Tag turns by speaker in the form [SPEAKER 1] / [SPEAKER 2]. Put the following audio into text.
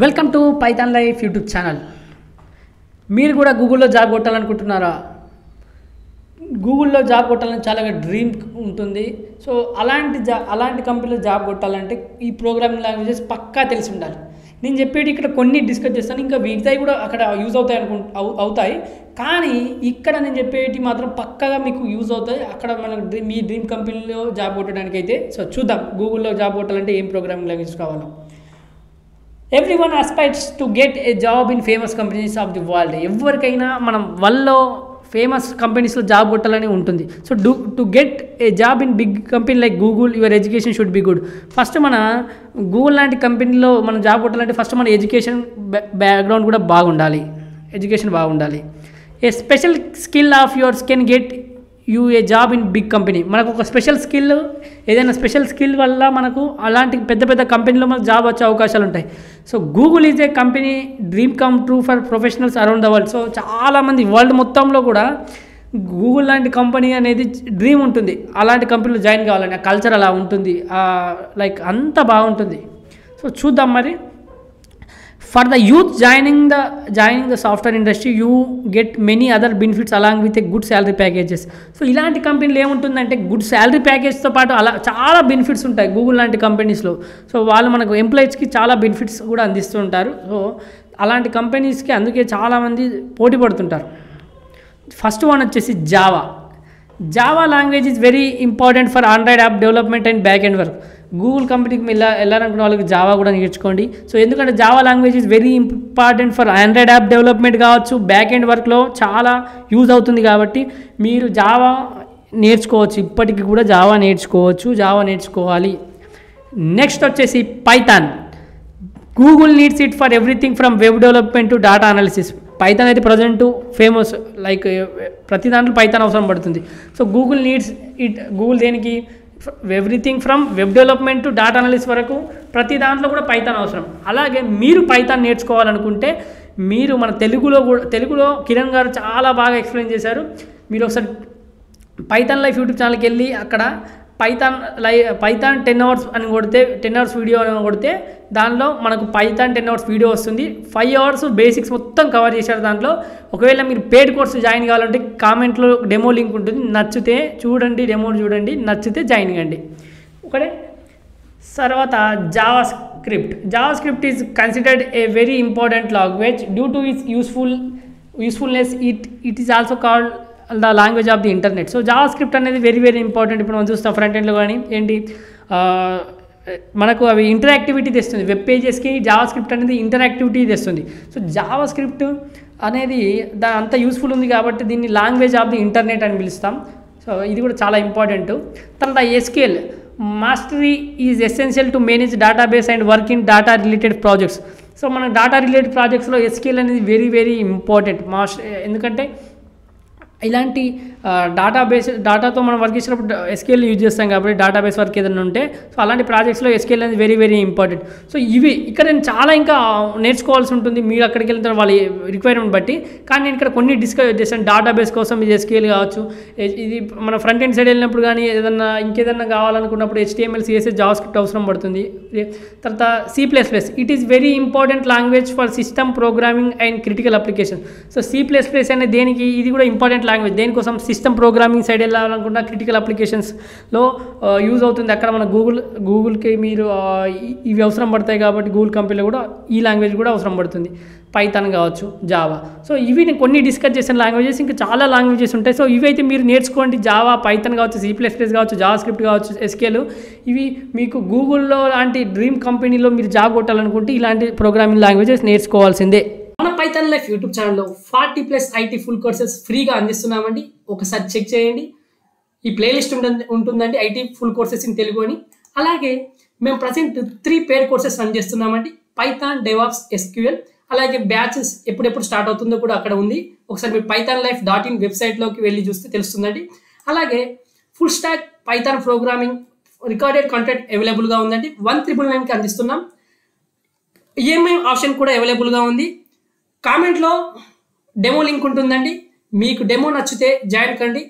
[SPEAKER 1] Welcome to Python life YouTube channel. మీరు కూడా గూగుల్లో జాబ్ కొట్టాలనుకుంటున్నారా? గూగుల్లో జాబ్ కొట్టాలని చాలా డ్రీమ్ ఉంటుంది. సో అలాంటి కంపెనీలో జాబ్ కొట్టాలంటే ఈ ప్రోగ్రామింగ్ లాంగ్వేజెస్ పక్కా తెలిసి ఉండాలి. నేను చెప్పేటి ఇక్కడ కొన్ని డిస్కస్ చేస్తాను, ఇంకా మిగతాయి కూడా అక్కడ యూజ్ అవుతాయి అవుతాయి. కానీ ఇక్కడ నేను చెప్పేటి మాత్రం పక్కాగా మీకు యూజ్ అవుతాయి. అక్కడ మనకు మీ డ్రీమ్ కంపెనీలో జాబ్ కొట్టడానికి అయితే. సో చూద్దాం గూగుల్లో జాబ్ కొట్టాలంటే ఏం ప్రోగ్రామింగ్ లాంగ్వేజ్ కావాలో. Everyone aspires to get a job in famous companies of the world. ఎవరికైనా మనం వరల్డ్లో ఫేమస్ కంపెనీస్లో జాబ్ కొట్టాలని ఉంటుంది. So to get a job in big company like Google your education should be good. First మన Google లాంటి కంపెనీలో మనం జాబ్ కొట్టాలంటే ఫస్ట్ మన ఎడ్యుకేషన్ బ్యాక్గ్రౌండ్ కూడా బాగుండాలి. ఎడ్యుకేషన్ బాగుండాలి. A special skill of yours can get you a job in big company. మనకు ఒక స్పెషల్ స్కిల్, ఏదైనా స్పెషల్ స్కిల్ వల్ల మనకు అలాంటి పెద్ద పెద్ద కంపెనీలో మనకు జాబ్ వచ్చే అవకాశాలు ఉంటాయి. So Google is a company dream come true for professionals around the world. So చాలామంది వరల్డ్ మొత్తంలో కూడా గూగుల్ లాంటి కంపెనీ అనేది డ్రీమ్ ఉంటుంది. అలాంటి కంపెనీలో జాయిన్ కావాలని, ఆ కల్చర్ అలా ఉంటుంది, లైక్ అంత బాగుంటుంది. సో చూద్దాం మరి. For the youth joining the software industry you get many other benefits along with a good salary packages. So ఇలాంటి కంపెనీలు ఏముంటుందంటే గుడ్ శాలరీ ప్యాకేజ్తో పాటు అలా చాలా బెనిఫిట్స్ ఉంటాయి గూగుల్ లాంటి కంపెనీస్లో. సో వాళ్ళు మనకు ఎంప్లాయీస్కి చాలా బెనిఫిట్స్ కూడా అందిస్తూ ఉంటారు. సో అలాంటి కంపెనీస్కి అందుకే చాలామంది పోటీ పడుతుంటారు. ఫస్ట్ వన్ వచ్చేసి Java language is very important for Android app development and back end work. Google కంపెనీకి వెళ్ళాలనుకున్న వాళ్ళకి జావా కూడా నేర్చుకోండి. సో ఎందుకంటే Java language is very important for Android app development కావచ్చు, బ్యాక్ ఎండ్ వర్క్లో చాలా యూజ్ అవుతుంది. కాబట్టి మీరు జావా నేర్చుకోవచ్చు, ఇప్పటికి కూడా జావా నేర్చుకోవాలి. నెక్స్ట్ వచ్చేసి Python. Google needs it for everything from web development to data analysis. Python అయితే ప్రజెంట్ ఫేమస్, లైక్ ప్రతి దాంట్లో పైథాన్ అవసరం పడుతుంది. So Google needs it. Google దేనికి? Everything from web development to data analysis వరకు ప్రతి దాంట్లో కూడా పైథాన్ అవసరం. అలాగే మీరు పైథాన్ నేర్చుకోవాలనుకుంటే మీరు మన తెలుగులో కిరణ్ గారు చాలా బాగా ఎక్స్ప్లెయిన్ చేశారు. మీరు ఒకసారి పైథాన్ లైఫ్ యూట్యూబ్ ఛానల్కి వెళ్ళి అక్కడ పైథాన్ 10 hours అని కొడితే, 10 hours వీడియో అని కొడితే దానిలో మనకు పైథాన్ 10 hours వీడియో వస్తుంది. 5 hours బేసిక్స్ మొత్తం కవర్ చేశారు దాంట్లో. ఒకవేళ మీరు పెయిడ్ కోర్సు జాయిన్ కావాలంటే కామెంట్లో డెమో లింక్ ఉంటుంది, నచ్చితే చూడండి, డెమో చూడండి, నచ్చితే జాయిన్ కండి. ఒకటే. తర్వాత Java script is considered a very important language due to it's usefulness. It is also called the language of the internet. So Java script అనేది వెరీ వెరీ ఇంపార్టెంట్. ఇప్పుడు మనం చూస్తాం ఫ్రంట్ ఎండ్లో కానీ ఏంటి, మనకు అవి ఇంటరాక్టివిటీ తెస్తుంది. వెబ్ పేజెస్కి జావా స్క్రిప్ట్ అనేది ఇంటరాక్టివిటీ తెస్తుంది. సో జావా స్క్రిప్ట్ అనేది అంత యూస్ఫుల్ ఉంది కాబట్టి దీన్ని లాంగ్వేజ్ ఆఫ్ ది ఇంటర్నెట్ అని పిలుస్తాం. సో ఇది కూడా చాలా ఇంపార్టెంట్. తర్వాత SQL mastery is essential to manage database and work in data related projects. So మన డేటా రిలేటెడ్ ప్రాజెక్ట్స్లో ఎస్క్యూఎల్ అనేది వెరీ వెరీ ఇంపార్టెంట్. ఎందుకంటే ఇలాంటి డేటాతో మనం వర్క్ చేసినప్పుడు ఎస్క్యూఎల్ యూజ్ చేస్తాం కాబట్టి డేటాబేస్ వర్క్ ఏదైనా ఉంటే, సో అలాంటి ప్రాజెక్ట్స్లో ఎస్క్యూఎల్ అనేది వెరీ వెరీ ఇంపార్టెంట్. సో ఇవి ఇక్కడ నేను చాలా ఇంకా నేర్చుకోవాల్సి ఉంటుంది మీరు అక్కడికి వెళ్ళిన తర్వాత వాళ్ళ రిక్వైర్మెంట్ బట్టి. కానీ నేను ఇక్కడ కొన్ని డిస్కస్ చేస్తాను. డేటాబేస్ కోసం ఇది ఎస్క్యూఎల్ కావచ్చు, ఇది మన ఫ్రంట్ ఎండ్ సైడ్ వెళ్ళినప్పుడు కానీ ఇంకేదన్నా కావాలనుకున్నప్పుడు HTML CSS జావా స్క్రిప్ట్ అవసరం పడుతుంది. తర్వాత C++. It is very important language for system programming and critical application. So C++ అనేది దేనికి? ఇది కూడా ఇంపార్టెంట్ లాంగ్వేజ్. దేనికోసం? సిస్టమ్ ప్రోగ్రామింగ్ సైడ్ వెళ్ళాలనుకుంటే క్రిటికల్ అప్లికేషన్స్లో యూజ్ అవుతుంది. అక్కడ మన గూగుల్కి మీరు ఇవి అవసరం పడతాయి కాబట్టి గూగుల్ కంపెనీలో కూడా ఈ లాంగ్వేజ్ కూడా అవసరం పడుతుంది. పైథాన్ కావచ్చు, జావా. సో ఇవి నేను కొన్ని డిస్కస్ చేసిన లాంగ్వేజెస్, ఇంకా చాలా లాంగ్వేజెస్ ఉంటాయి. సో ఇవైతే మీరు నేర్చుకోండి. జావా, పైథాన్ కావచ్చు, C++ కావచ్చు, జావా స్క్రిప్ట్ కావచ్చు, ఎస్క్యూఎల్. ఇవి మీకు గూగుల్లో లాంటి డ్రీమ్ కంపెనీలో మీరు జాబ్ కొట్టాలనుకుంటే ఇలాంటి ప్రోగ్రామింగ్ లాంగ్వేజెస్ నేర్చుకోవాల్సిందే. మన పైథాన్ లైఫ్ యూట్యూబ్ ఛానల్లో 40+ IT ఫుల్ కోర్సెస్ ఫ్రీగా అందిస్తున్నామండి. ఒకసారి చెక్ చేయండి. ఈ ప్లేలిస్ట్ ఉంటుందండి, IT full courses in Telugu అని. అలాగే మేము ప్రజెంట్ 3 పెయిడ్ కోర్సెస్ రన్ చేస్తున్నామండి. Python, DevOps, SQL. అలాగే బ్యాచెస్ ఎప్పుడెప్పుడు స్టార్ట్ అవుతుందో కూడా అక్కడ ఉంది. ఒకసారి మీరు pythonlife.in వెబ్సైట్లోకి వెళ్ళి చూస్తే తెలుస్తుందండి. అలాగే full stack Python programming recorded content అవైలబుల్గా ఉందండి. 1,999కి అందిస్తున్నాం. EMI ఆప్షన్ కూడా అవైలబుల్గా ఉంది. కామెంట్లో డెమో లింక్ ఉంటుందండి. మీకు డెమో నచ్చితే జాయిన్ కండి.